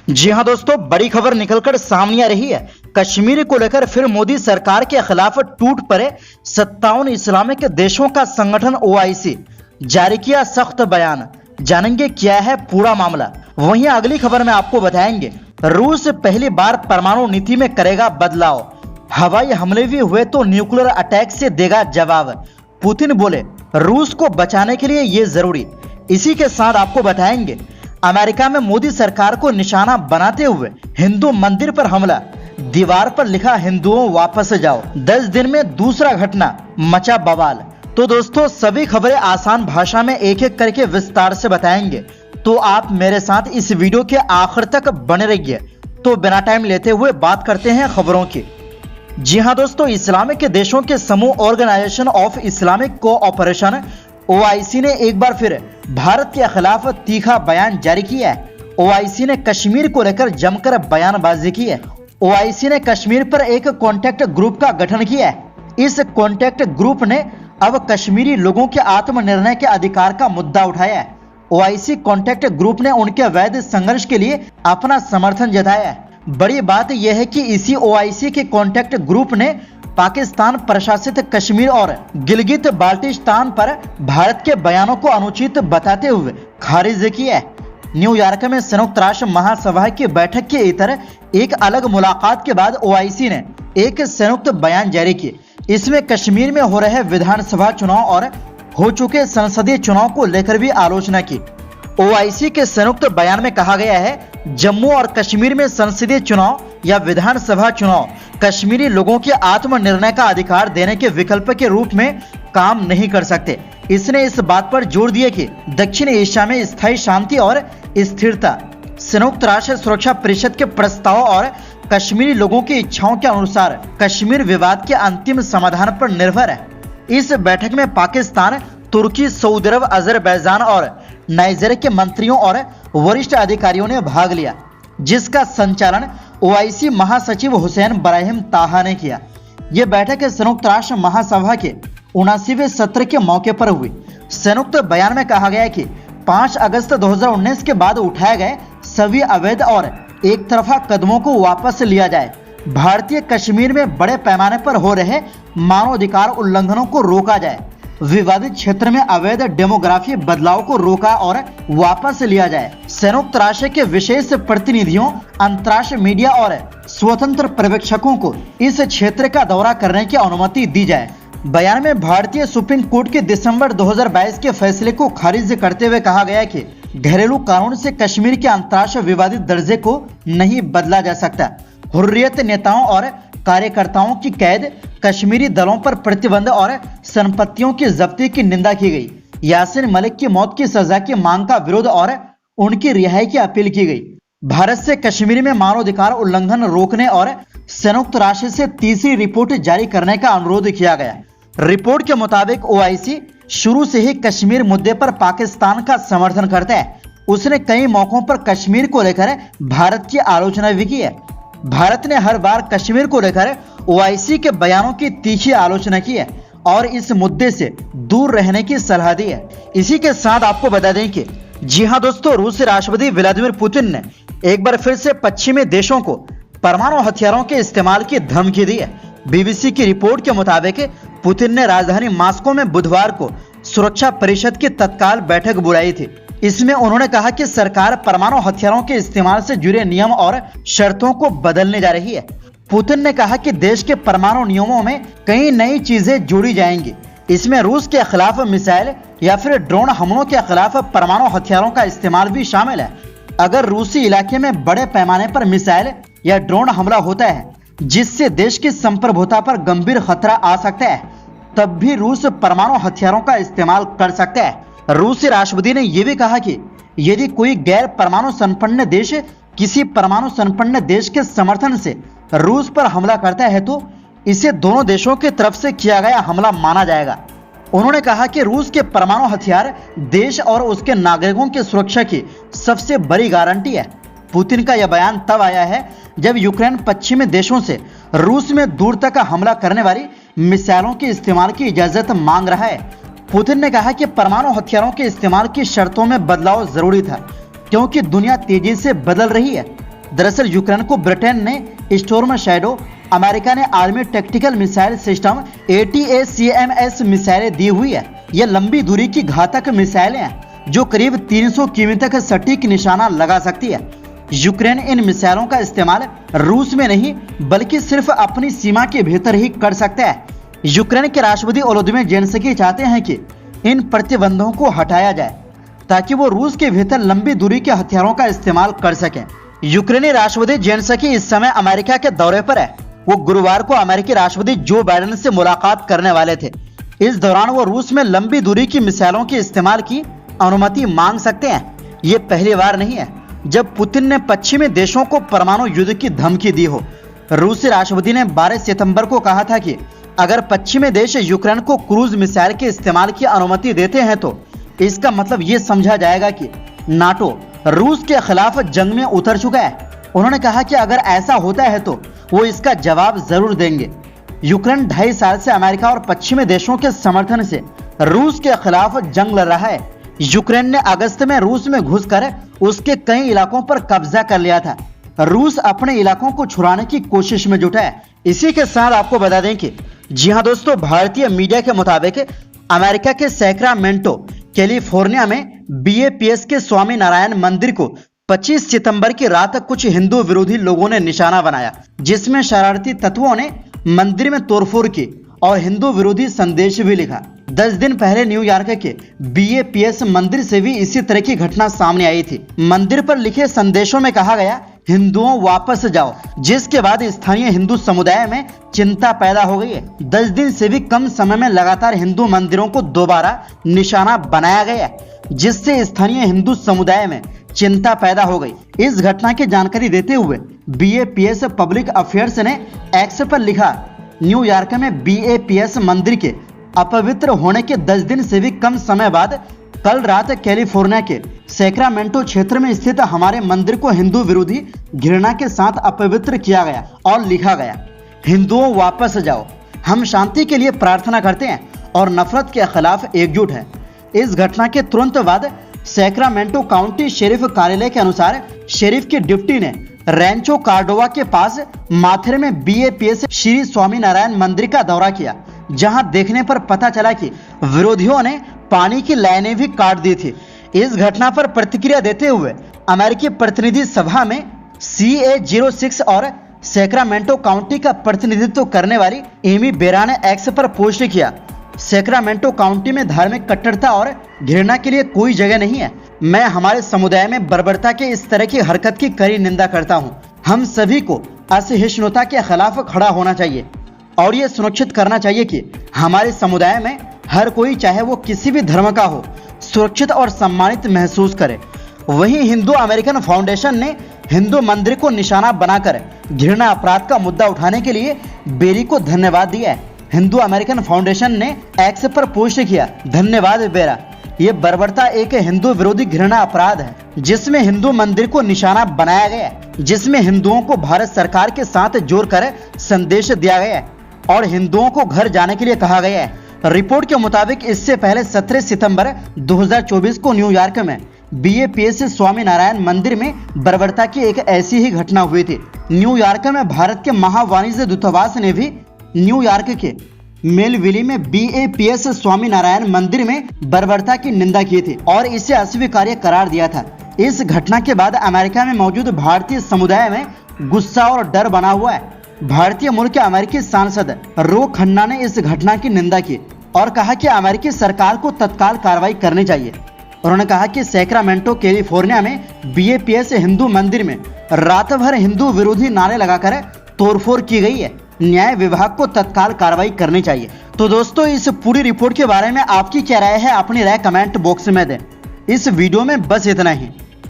जी हां दोस्तों, बड़ी खबर निकलकर सामने आ रही है। कश्मीर को लेकर फिर मोदी सरकार के खिलाफ टूट पड़े 57 इस्लामिक देशों का संगठन ओआईसी। जारी किया सख्त बयान। जानेंगे क्या है पूरा मामला। वहीं अगली खबर में आपको बताएंगे, रूस पहली बार परमाणु नीति में करेगा बदलाव। हवाई हमले भी हुए तो न्यूक्लियर अटैक से देगा जवाब। पुतिन बोले रूस को बचाने के लिए ये जरूरी। इसी के साथ आपको बताएंगे, अमेरिका में मोदी सरकार को निशाना बनाते हुए हिंदू मंदिर पर हमला। दीवार पर लिखा हिंदुओं वापस जाओ। 10 दिन में दूसरा घटना, मचा बवाल। तो दोस्तों, सभी खबरें आसान भाषा में एक एक करके विस्तार से बताएंगे, तो आप मेरे साथ इस वीडियो के आखिर तक बने रहिए। तो बिना टाइम लेते हुए बात करते हैं खबरों की। जी हां दोस्तों, इस्लामिक देशों के समूह Organisation of Islamic Cooperation OIC ने एक बार फिर भारत के खिलाफ तीखा बयान जारी किया है। ओआईसी ने कश्मीर को लेकर जमकर बयानबाजी की है। ओआईसी ने कश्मीर पर एक कॉन्टैक्ट ग्रुप का गठन किया है। इस कॉन्टैक्ट ग्रुप ने अब कश्मीरी लोगों के आत्मनिर्णय के अधिकार का मुद्दा उठाया है। ओआईसी कॉन्टैक्ट ग्रुप ने उनके वैध संघर्ष के लिए अपना समर्थन जताया है। बड़ी बात यह है कि इसी ओआईसी के कॉन्टैक्ट ग्रुप ने पाकिस्तान प्रशासित कश्मीर और गिलगित बाल्टिस्तान पर भारत के बयानों को अनुचित बताते हुए खारिज किया है। न्यूयॉर्क में संयुक्त राष्ट्र महासभा की बैठक के इतर एक अलग मुलाकात के बाद ओआईसी ने एक संयुक्त बयान जारी किया। इसमें कश्मीर में हो रहे विधानसभा चुनाव और हो चुके संसदीय चुनाव को लेकर भी आलोचना की। ओआईसी के संयुक्त बयान में कहा गया है, जम्मू और कश्मीर में संसदीय चुनाव या विधानसभा चुनाव कश्मीरी लोगों के आत्मनिर्णय का अधिकार देने के विकल्प के रूप में काम नहीं कर सकते। इसने इस बात पर जोर दिया कि दक्षिण एशिया में स्थायी शांति और स्थिरता संयुक्त राष्ट्र सुरक्षा परिषद के प्रस्ताव और कश्मीरी लोगों की इच्छाओं के अनुसार कश्मीर विवाद के अंतिम समाधान पर निर्भर है। इस बैठक में पाकिस्तान, तुर्की, सऊदी अरब, अजरबैजान और नाइजीरिया के मंत्रियों और वरिष्ठ अधिकारियों ने भाग लिया, जिसका संचालन ओआईसी महासचिव हुसैन ब्राहिम ताहा ने किया। यह बैठक संयुक्त राष्ट्र महासभा के 79वें सत्र के मौके पर हुई। संयुक्त बयान में कहा गया कि 5 अगस्त 2019 के बाद उठाए गए सभी अवैध और एक तरफा कदमों को वापस लिया जाए। भारतीय कश्मीर में बड़े पैमाने पर हो रहे मानवाधिकार उल्लंघनों को रोका जाए। विवादित क्षेत्र में अवैध डेमोग्राफी बदलाव को रोका और वापस लिया जाए। संयुक्त राष्ट्र के विशेष प्रतिनिधियों, अंतर्राष्ट्रीय मीडिया और स्वतंत्र पर्यवेक्षकों को इस क्षेत्र का दौरा करने की अनुमति दी जाए। बयान में भारतीय सुप्रीम कोर्ट के दिसंबर 2022 के फैसले को खारिज करते हुए कहा गया कि घरेलू कानून से कश्मीर के अंतर्राष्ट्रीय विवादित दर्जे को नहीं बदला जा सकता। हुर्रियत नेताओं और कार्यकर्ताओं की कैद, कश्मीरी दलों पर प्रतिबंध और संपत्तियों की जब्ती की निंदा की गई। यासीन मलिक की मौत की सजा की मांग का विरोध और उनकी रिहाई की अपील की गई। भारत से कश्मीर में मानवाधिकार उल्लंघन रोकने और संयुक्त राष्ट्र से तीसरी रिपोर्ट जारी करने का अनुरोध किया गया। रिपोर्ट के मुताबिक ओआईसी शुरू से ही कश्मीर मुद्दे पर पाकिस्तान का समर्थन करता है। उसने कई मौकों पर कश्मीर को लेकर भारत की आलोचना भी की है। भारत ने हर बार कश्मीर को लेकर ओआईसी के बयानों की तीखी आलोचना की है और इस मुद्दे से दूर रहने की सलाह दी है। इसी के साथ आपको बता दें कि जी हां दोस्तों, रूसी राष्ट्रपति व्लादिमीर पुतिन ने एक बार फिर से पश्चिमी देशों को परमाणु हथियारों के इस्तेमाल की धमकी दी है। बीबीसी की रिपोर्ट के मुताबिक पुतिन ने राजधानी मॉस्को में बुधवार को सुरक्षा परिषद की तत्काल बैठक बुलाई थी। इसमें उन्होंने कहा कि सरकार परमाणु हथियारों के इस्तेमाल से जुड़े नियम और शर्तों को बदलने जा रही है। पुतिन ने कहा कि देश के परमाणु नियमों में कई नई चीजें जोड़ी जाएंगी। इसमें रूस के खिलाफ मिसाइल या फिर ड्रोन हमलों के खिलाफ परमाणु हथियारों का इस्तेमाल भी शामिल है। अगर रूसी इलाके में बड़े पैमाने पर मिसाइल या ड्रोन हमला होता है जिससे देश की संप्रभुता पर गंभीर खतरा आ सकता है, तब भी रूस परमाणु हथियारों का इस्तेमाल कर सकता है। रूसी राष्ट्रपति ने यह भी कहा कि यदि कोई गैर परमाणु संपन्न देश किसी परमाणु संपन्न देश के समर्थन से रूस पर हमला करता है तो इसे दोनों देशों की तरफ से किया गया हमला माना जाएगा। उन्होंने कहा कि रूस के परमाणु हथियार देश और उसके नागरिकों की सुरक्षा की सबसे बड़ी गारंटी है। पुतिन का यह बयान तब आया है जब यूक्रेन पश्चिमी देशों से रूस में दूर तक हमला करने वाली मिसाइलों के इस्तेमाल की इजाजत मांग रहा है। पुतिन ने कहा कि परमाणु हथियारों के इस्तेमाल की शर्तों में बदलाव जरूरी था क्योंकि दुनिया तेजी से बदल रही है। दरअसल यूक्रेन को ब्रिटेन ने स्टॉर्म शैडो, अमेरिका ने army tactical missile system ATACMS मिसाइलें दी हुई है। ये लंबी दूरी की घातक मिसाइलें हैं जो करीब 300 किमी तक सटीक निशाना लगा सकती है। यूक्रेन इन मिसाइलों का इस्तेमाल रूस में नहीं बल्कि सिर्फ अपनी सीमा के भीतर ही कर सकता है। यूक्रेन के राष्ट्रपति वोलोदिमीर ज़ेलेंस्की चाहते हैं कि इन प्रतिबंधों को हटाया जाए ताकि वो रूस के भीतर लंबी दूरी के हथियारों का इस्तेमाल कर सकें। यूक्रेनी राष्ट्रपति ज़ेलेंस्की इस समय अमेरिका के दौरे पर है। वो गुरुवार को अमेरिकी राष्ट्रपति जो बाइडेन से मुलाकात करने वाले थे। इस दौरान वो रूस में लंबी दूरी की मिसाइलों के इस्तेमाल की अनुमति मांग सकते हैं। ये पहली बार नहीं है जब पुतिन ने पश्चिमी देशों को परमाणु युद्ध की धमकी दी हो। रूसी राष्ट्रपति ने 12 सितंबर को कहा था कि अगर पश्चिमी देश यूक्रेन को क्रूज मिसाइल के इस्तेमाल की अनुमति देते हैं तो इसका मतलब ये समझा जाएगा कि नाटो रूस के खिलाफ जंग में उतर चुका है। उन्होंने कहा कि अगर ऐसा होता है तो वो इसका जवाब जरूर देंगे। यूक्रेन 2.5 साल से अमेरिका और पश्चिमी देशों के समर्थन से रूस के खिलाफ जंग लड़ रहा है। यूक्रेन ने अगस्त में रूस में घुसकर उसके कई इलाकों पर कब्जा कर लिया था। रूस अपने इलाकों को छुड़ाने की कोशिश में जुटा है। इसी के साथ आपको बता दें कि जी हाँ दोस्तों, भारतीय मीडिया के मुताबिक अमेरिका के सैक्रामेंटो कैलिफोर्निया में BAPS के स्वामी नारायण मंदिर को 25 सितंबर की रात कुछ हिंदू विरोधी लोगों ने निशाना बनाया, जिसमें शरारती तत्वों ने मंदिर में तोड़फोड़ की और हिंदू विरोधी संदेश भी लिखा। 10 दिन पहले न्यूयॉर्क के BAPS मंदिर से भी इसी तरह की घटना सामने आई थी। मंदिर पर लिखे संदेशों में कहा गया, हिंदुओं वापस जाओ, जिसके बाद स्थानीय हिंदू समुदाय में चिंता पैदा हो गई है। 10 दिन से भी कम समय में लगातार हिंदू मंदिरों को दोबारा निशाना बनाया गया है, जिससे स्थानीय हिंदू समुदाय में चिंता पैदा हो गई। इस घटना की जानकारी देते हुए BAPS पब्लिक अफेयर्स ने एक्स पर लिखा, न्यूयॉर्क में BAPS मंदिर के अपवित्र होने के 10 दिन से भी कम समय बाद कल रात कैलिफोर्निया के सैक्रामेंटो क्षेत्र में स्थित हमारे मंदिर को हिंदू विरोधी घृणा के साथ अपवित्र किया गया और लिखा गया, हिंदुओं वापस जाओ। हम शांति के लिए प्रार्थना करते हैं और नफरत के खिलाफ एकजुट हैं। इस घटना के तुरंत बाद सैक्रामेंटो काउंटी शेरिफ कार्यालय के अनुसार शेरिफ के डिप्टी ने रैंचो कार्डोवा के पास माथेर में BAPS श्री स्वामीनारायण मंदिर का दौरा किया, जहां देखने पर पता चला कि विरोधियों ने पानी की लाइनें भी काट दी थी। इस घटना पर प्रतिक्रिया देते हुए अमेरिकी प्रतिनिधि सभा में CA06 और सैक्रामेंटो काउंटी का प्रतिनिधित्व करने वाली एमी बेरा ने एक्स पर पोस्ट किया, सैक्रामेंटो काउंटी में धार्मिक कट्टरता और घृणा के लिए कोई जगह नहीं है। मैं हमारे समुदाय में बर्बरता के इस तरह की हरकत की कड़ी निंदा करता हूं। हम सभी को असहिष्णुता के खिलाफ खड़ा होना चाहिए और ये सुनिश्चित करना चाहिए कि हमारे समुदाय में हर कोई, चाहे वो किसी भी धर्म का हो, सुरक्षित और सम्मानित महसूस करे। वहीं हिंदू अमेरिकन फाउंडेशन ने हिंदू मंदिर को निशाना बनाकर घृणा अपराध का मुद्दा उठाने के लिए बेरी को धन्यवाद दिया है। हिंदू अमेरिकन फाउंडेशन ने एक्स पर पोस्ट किया, धन्यवाद बेरा, ये बर्बरता एक हिंदू विरोधी घृणा अपराध है जिसमें हिंदू मंदिर को निशाना बनाया गया है, जिसमें हिंदुओं को भारत सरकार के साथ जोड़कर संदेश दिया गया है और हिंदुओं को घर जाने के लिए कहा गया है। रिपोर्ट के मुताबिक इससे पहले 17 सितंबर 2024 को न्यूयॉर्क में BAPS स्वामीनारायण मंदिर में बर्बरता की एक ऐसी ही घटना हुई थी। न्यूयॉर्क में भारत के महावाणिज्य दूतावास ने भी न्यूयॉर्क के मेलविली में BAPS स्वामीनारायण मंदिर में बर्बरता की निंदा की थी और इसे अस्वीकार्य करार दिया था। इस घटना के बाद अमेरिका में मौजूद भारतीय समुदाय में गुस्सा और डर बना हुआ है। भारतीय मूल के अमेरिकी सांसद रो खन्ना ने इस घटना की निंदा की और कहा कि अमेरिकी सरकार को तत्काल कार्रवाई करनी चाहिए। उन्होंने कहा कि सैक्रामेंटो कैलिफोर्निया में BAPS हिंदू मंदिर में रात भर हिंदू विरोधी नारे लगाकर तोड़फोड़ की गई है। न्याय विभाग को तत्काल कार्रवाई करनी चाहिए। तो दोस्तों, इस पूरी रिपोर्ट के बारे में आपकी क्या राय है? अपनी राय कमेंट बॉक्स में दें। इस वीडियो में बस इतना ही।